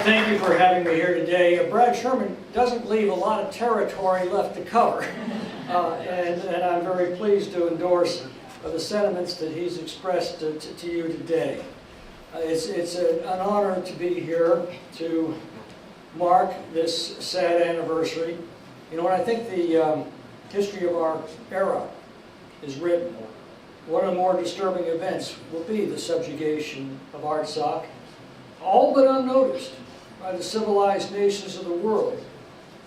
thank you for having me here today. Brad Sherman doesn't leave a lot of territory left to cover, and I'm very pleased to endorse the sentiments that he's expressed to you today. It's an honor to be here to mark this sad anniversary. You know, when I think the history of our era is written, one of the more disturbing events will be the subjugation of Artsakh, all but unnoticed by the civilized nations of the world.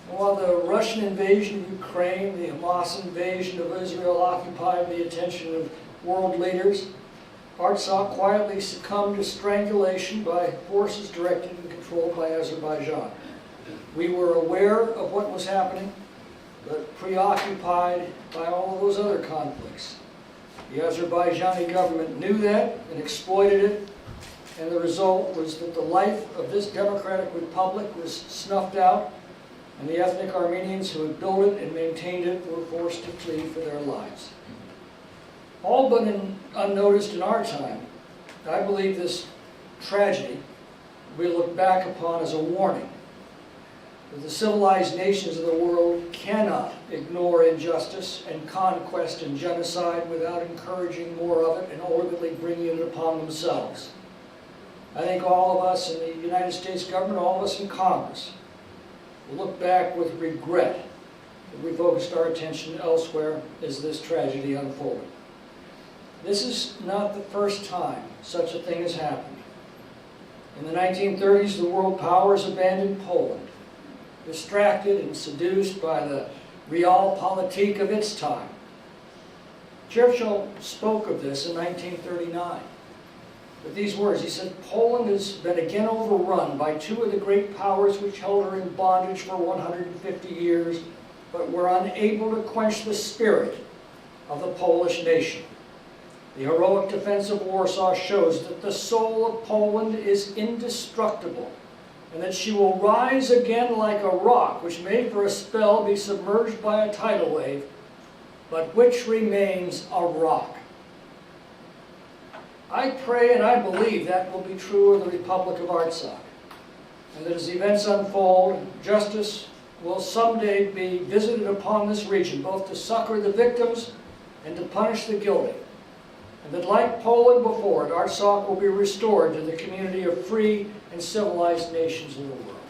And while the Russian invasion of Ukraine, the Hamas invasion of Israel occupied the attention of world leaders, Artsakh quietly succumbed to strangulation by forces directed and controlled by Azerbaijan. We were aware of what was happening, but preoccupied by all of those other conflicts. The Azerbaijani government knew that and exploited it, and the result was that the life of this democratic republic was snuffed out, and the ethnic Armenians who had built it and maintained it were forced to flee for their lives. All but unnoticed in our time, I believe this tragedy we look back upon as a warning that the civilized nations of the world cannot ignore injustice and conquest and genocide without encouraging more of it and ultimately bringing it upon themselves. I think all of us in the United States government, all of us in Congress, will look back with regret that we focused our attention elsewhere as this tragedy unfolded. This is not the first time such a thing has happened. In the 1930s, the world powers abandoned Poland, distracted and seduced by the realpolitik of its time. Churchill spoke of this in 1939 with these words. He said, "Poland has been again overrun by two of the great powers which held her in bondage for 150 years, but were unable to quench the spirit of the Polish nation. The heroic defense of Warsaw shows that the soul of Poland is indestructible, and that she will rise again like a rock, which may for a spell be submerged by a tidal wave, but which remains a rock." I pray and I believe that will be true of the Republic of Artsakh, and that as events unfold, justice will someday be visited upon this region, both to succor the victims and to punish the guilty, and that like Poland before it, Artsakh will be restored to the community of free and civilized nations of the world.